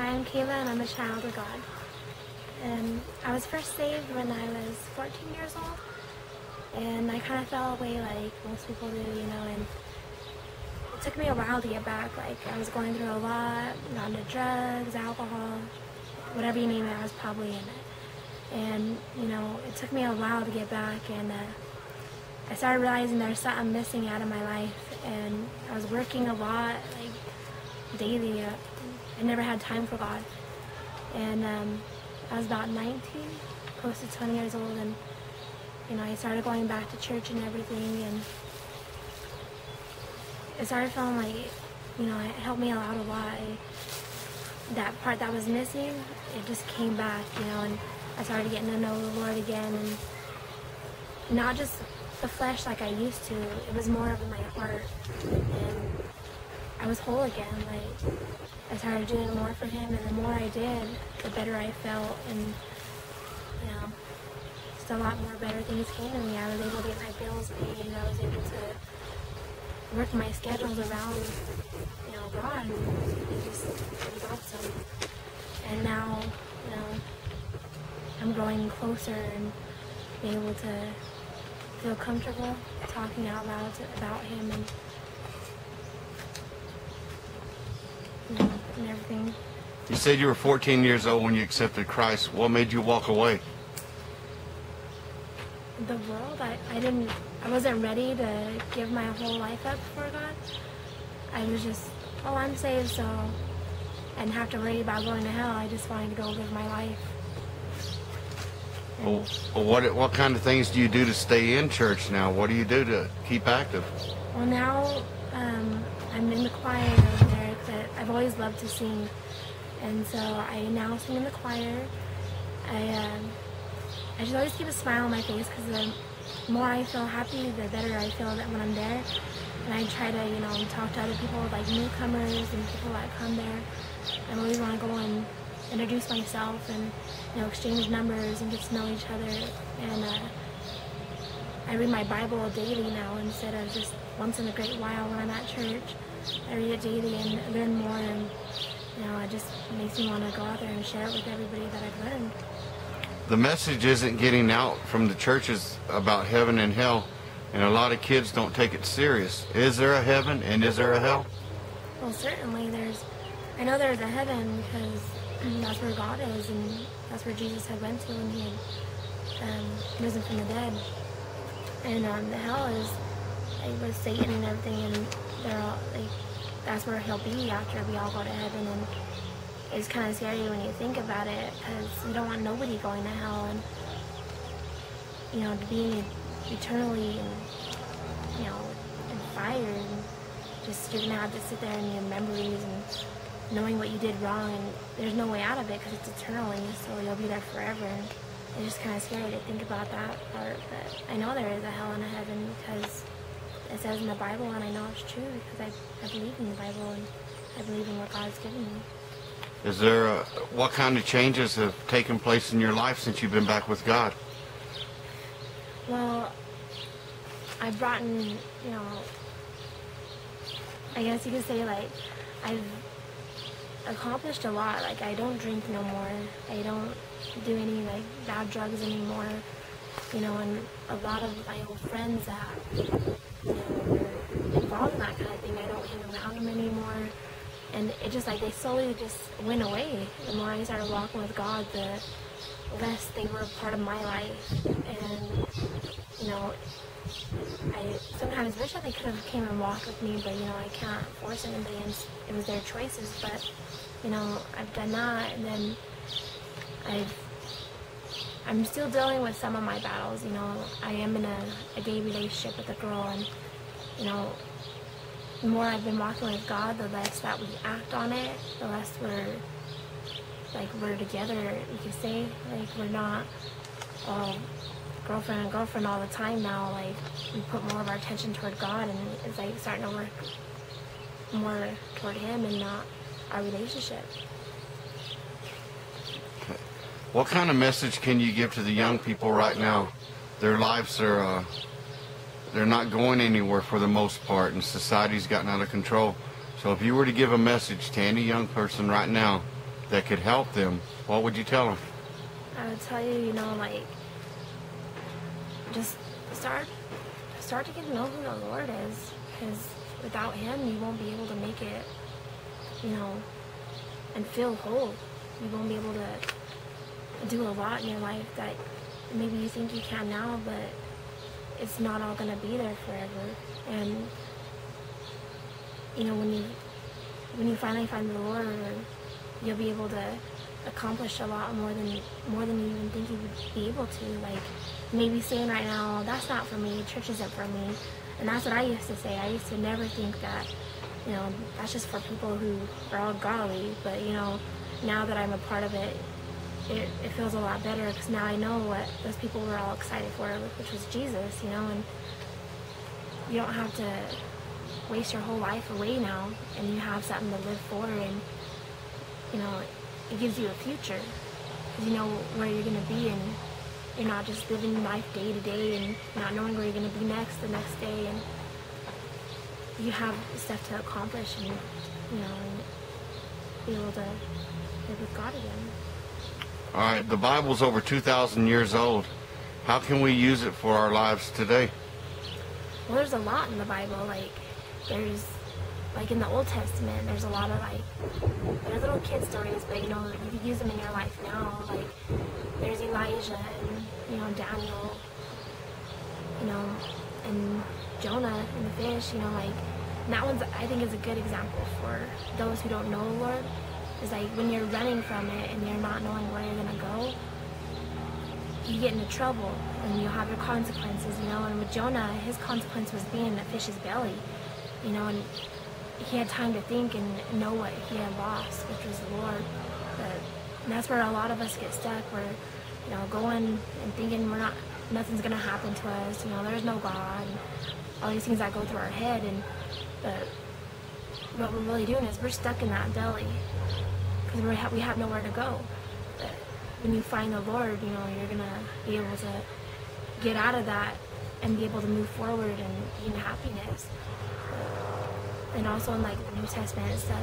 I'm Kayla, and I'm a child of God. And I was first saved when I was 14 years old, and I kind of fell away like most people do, you know, and it took me a while to get back. Like, I was going through a lot, got into drugs, alcohol, whatever you name it, I was probably in it. And, you know, it took me a while to get back, and I started realizing there was something missing out of my life, and I was working a lot, like, daily. I never had time for God. And I was about 19, close to 20 years old, and, you know, I started going back to church and everything, and it started feeling like, you know, it helped me out a lot. That part that was missing, it just came back, you know, and I started getting to know the Lord again, and not just the flesh like I used to, it was more of my heart, and I was whole again. Like, I started doing more for Him, and the more I did, the better I felt, and, you know, just a lot more better things came to me. I was able to get my bills paid, and I was able to work my schedules around, you know, God, and it was awesome. And now, you know, I'm growing closer and being able to feel comfortable talking out loud about Him, and, you know, and everything. You said you were 14 years old when you accepted Christ. What made you walk away? The world, I wasn't ready to give my whole life up for God. I was just, oh, I'm saved, so I didn't have to worry about going to hell. I just wanted to go live my life. Well, what kind of things do you do to stay in church now? What do you do to keep active? Well, now I'm in the choir over there, because I've always loved to sing, and so I now sing in the choir. I just always keep a smile on my face, because the more I feel happy, the better I feel that when I'm there. And I try to, you know, talk to other people, like newcomers and people that come there. I always want to go and introduce myself and, you know, exchange numbers and get to know each other. And I read my Bible daily now instead of just once in a great while when I'm at church. I read it daily and learn more, and, you know, it just makes me want to go out there and share it with everybody that I've learned. The message isn't getting out from the churches about heaven and hell, and a lot of kids don't take it serious. Is there a heaven and is there a hell? Well, certainly I know there's a heaven, because that's where God is, and that's where Jesus had went to when He had risen from the dead. And the hell is with Satan and everything, and they're all, like, that's where He'll be after we all go to heaven. And it's kind of scary when you think about it, because you don't want nobody going to hell, and, you know, to be eternally, and, you know, in fire, and just you're gonna have to sit there in your memories and knowing what you did wrong, and there's no way out of it because it's eternally, so you'll be there forever. And it's just kind of scary to think about that part, but I know there is a hell and a heaven because it says in the Bible, and I know it's true because I believe in the Bible, and I believe in what God's given me. Is there what kind of changes have taken place in your life since you've been back with God? Well, I've brought in, you know, I guess you could say, like, I've accomplished a lot. Like, I don't drink no more. I don't do any, like, bad drugs anymore. You know, and a lot of my old friends that, you know, were involved in that kind of thing, I don't hang around them anymore. And it just, like, they slowly just went away. The more I started walking with God, the less they were a part of my life. And, you know, I sometimes wish that they could have came and walked with me, but, you know, I can't force anybody, and it was their choices. But, you know, I've done that, and then I'm still dealing with some of my battles. You know, I am in a gay relationship with a girl, and, you know, the more I've been walking with God, the less that we act on it, the less we're together, you could say. Like, we're not girlfriend and girlfriend all the time now. Like, we put more of our attention toward God, and it's like starting to work more toward Him and not our relationship. What kind of message can you give to the young people right now? Their lives are they're not going anywhere for the most part, and society's gotten out of control. So if you were to give a message to any young person right now, that could help them, what would you tell them? I would tell you, like, just start to get to know who the Lord is, because without Him, you won't be able to make it, and feel whole. You won't be able to do a lot in your life that maybe you think you can now, but it's not all going to be there forever. And when you finally find the Lord, you'll be able to accomplish a lot more than you even think you would be able to. Like, maybe saying right now, that's not for me, church isn't for me. And that's what I used to say. I used to never think that, that's just for people who are all godly. But, now that I'm a part of it, it feels a lot better, because now I know what those people were all excited for, which was Jesus, and you don't have to waste your whole life away now, and you have something to live for, and, it gives you a future, because you know where you're going to be, and you're not just living life day to day and not knowing where you're going to be the next day, and you have stuff to accomplish, and, and be able to live with God again. All right, the Bible's over 2,000 years old. How can we use it for our lives today? Well, there's a lot in the Bible. There's in the Old Testament, there's a lot of, they're little kid stories, but, you can use them in your life now. There's Elijah and, Daniel, and Jonah and the fish, and that one's, I think, is a good example for those who don't know the Lord. Is when you're running from it and you're not knowing where you're going to go, you get into trouble and you'll have your consequences, and with Jonah, his consequence was being in the fish's belly, and he had time to think and know what he had lost, which was the Lord. But that's where a lot of us get stuck. We're, going and thinking nothing's going to happen to us, there's no God, and all these things that go through our head, and what we're really doing is we're stuck in that belly, because we have nowhere to go. But when you find the Lord, you're going to be able to get out of that and be able to move forward and be in happiness. And also in the New Testament and stuff,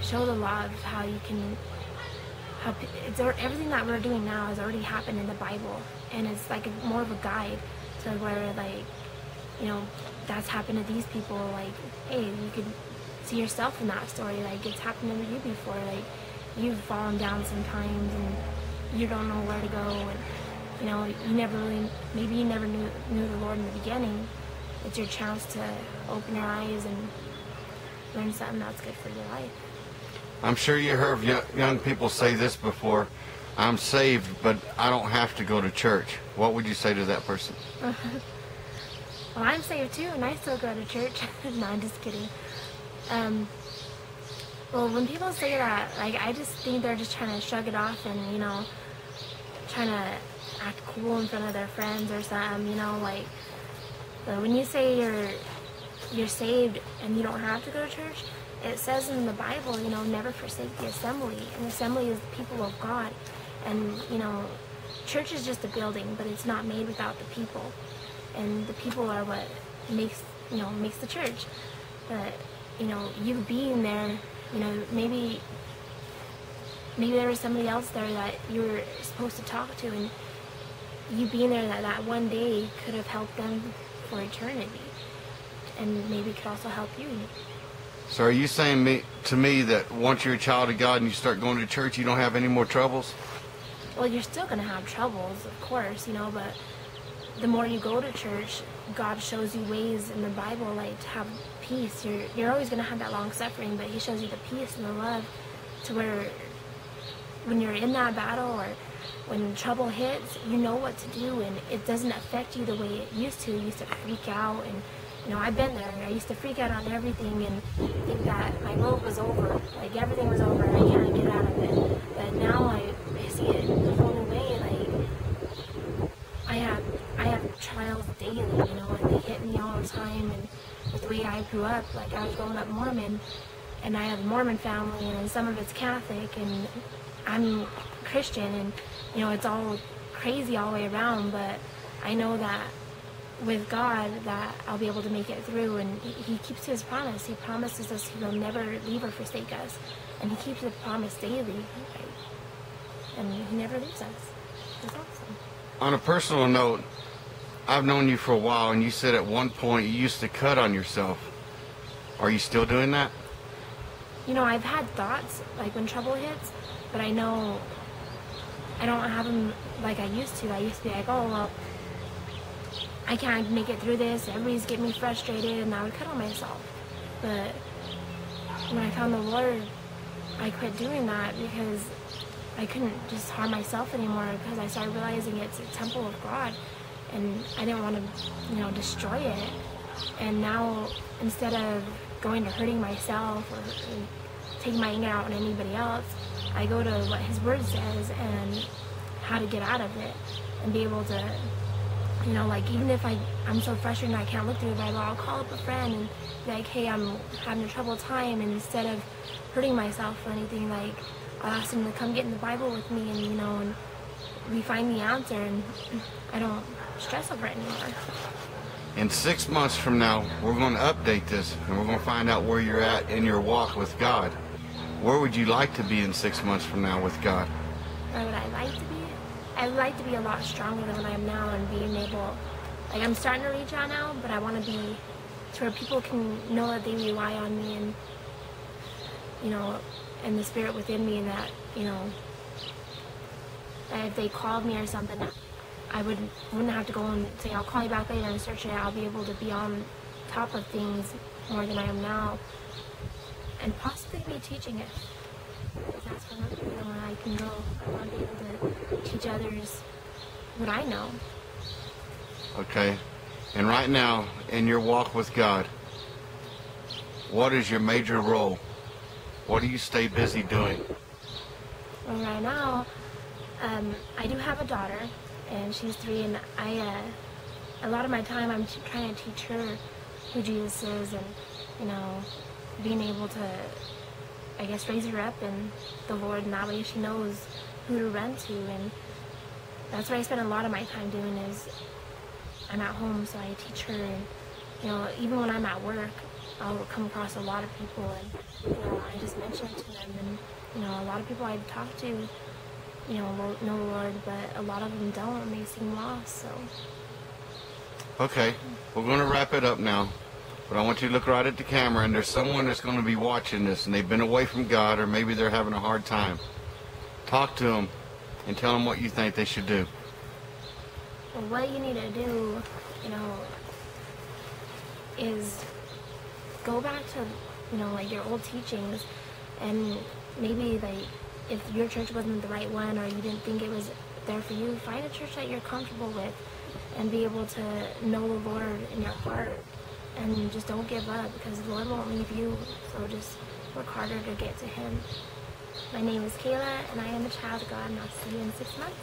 show the law of how you can, everything that we're doing now has already happened in the Bible, and it's more of a guide to where that's happened to these people. Hey, you could see yourself in that story. It's happened to you before. You've fallen down sometimes and you don't know where to go, and you never knew the Lord in the beginning. It's your chance to open your eyes and learn something that's good for your life. I'm sure you heard young people say this before: I'm saved, but I don't have to go to church. What would you say to that person? Well, I'm saved too, and I still go to church. No, I'm just kidding. Well, when people say that, I just think they're just trying to shrug it off and, trying to act cool in front of their friends or something, But when you say you're saved and you don't have to go to church, it says in the Bible, never forsake the assembly. And the assembly is the people of God. And, church is just a building, but it's not made without the people. And the people are what makes the church. But, you being there, maybe there was somebody else there that you were supposed to talk to, and you being there that one day could have helped them for eternity, and maybe could also help you. So are you saying to me that once you're a child of God and you start going to church, you don't have any more troubles? Well, you're still going to have troubles, of course, but the more you go to church, God shows you ways in the Bible, to have peace. You're always going to have that long suffering, but He shows you the peace and the love, to where when you're in that battle or when trouble hits, you know what to do, and it doesn't affect you the way it used to. You used to freak out, and I've been there. I used to freak out on everything and think that my road was over, everything was over, and I can't get out of it. But now I see it a whole new way. I have trials daily, and they hit me all the time. And with the way I grew up, I was growing up Mormon, and I have a Mormon family, and some of it's Catholic, and I'm Christian, and it's all crazy all the way around. But I know that with God that I'll be able to make it through, and he keeps his promise. He promises us he will never leave or forsake us, and he keeps the promise daily, and he never leaves us. It's awesome. On a personal note, I've known you for a while, and you said at one point you used to cut on yourself. Are you still doing that? You know, I've had thoughts, like when trouble hits, but I know I don't have them like I used to. I used to be like, oh, well, I can't make it through this. Everybody's getting me frustrated, and I would cut on myself. But when I found the Lord, I quit doing that because I couldn't just harm myself anymore, because I started realizing it's a temple of God, and I didn't want to, destroy it. And now, instead of going to hurting myself or taking my anger out on anybody else, I go to what His Word says and how to get out of it and be able to, even if I'm so frustrated and I can't look through the Bible, I'll call up a friend and be like, hey, I'm having a troubled time, and instead of hurting myself or anything, like, I'll ask them to come get in the Bible with me, and, and we find the answer, and I don't stress over it anymore. In 6 months from now, we're going to update this, and we're going to find out where you're at in your walk with God. Where would you like to be in 6 months from now with God? Where would I like to be? I'd like to be a lot stronger than what I am now, and being able, I'm starting to reach out now, but I want to be to where people can know that they rely on me, and, and the Spirit within me, and that, that if they called me or something, I wouldn't have to go and say, I'll call you back later and search it. I'll be able to be on top of things more than I am now, and possibly be teaching it. That's where I can go. I want to be able to teach others what I know. Okay. And right now, in your walk with God, what is your major role? What do you stay busy doing? Well, right now, I do have a daughter, and she's 3, and a lot of my time I'm trying to teach her who Jesus is, and, being able to, raise her up in the Lord, and that way she knows who to run to. And that's what I spend a lot of my time doing. Is I'm at home, so I teach her, and even when I'm at work, I'll come across a lot of people, and I just mention it to them, and a lot of people I talk to, know the Lord, but a lot of them don't, and they seem lost. So okay, we're going to wrap it up now. But I want you to look right at the camera, and there's someone that's going to be watching this, and they've been away from God, or maybe they're having a hard time. Talk to them and tell them what you think they should do. Well, what you need to do, is go back to, your old teachings, and maybe, if your church wasn't the right one, or you didn't think it was there for you, find a church that you're comfortable with, and be able to know the Lord in your heart. And just don't give up, because the Lord won't leave you, so just work harder to get to Him. My name is Kayla, and I am a child of God, and I'll see you in 6 months.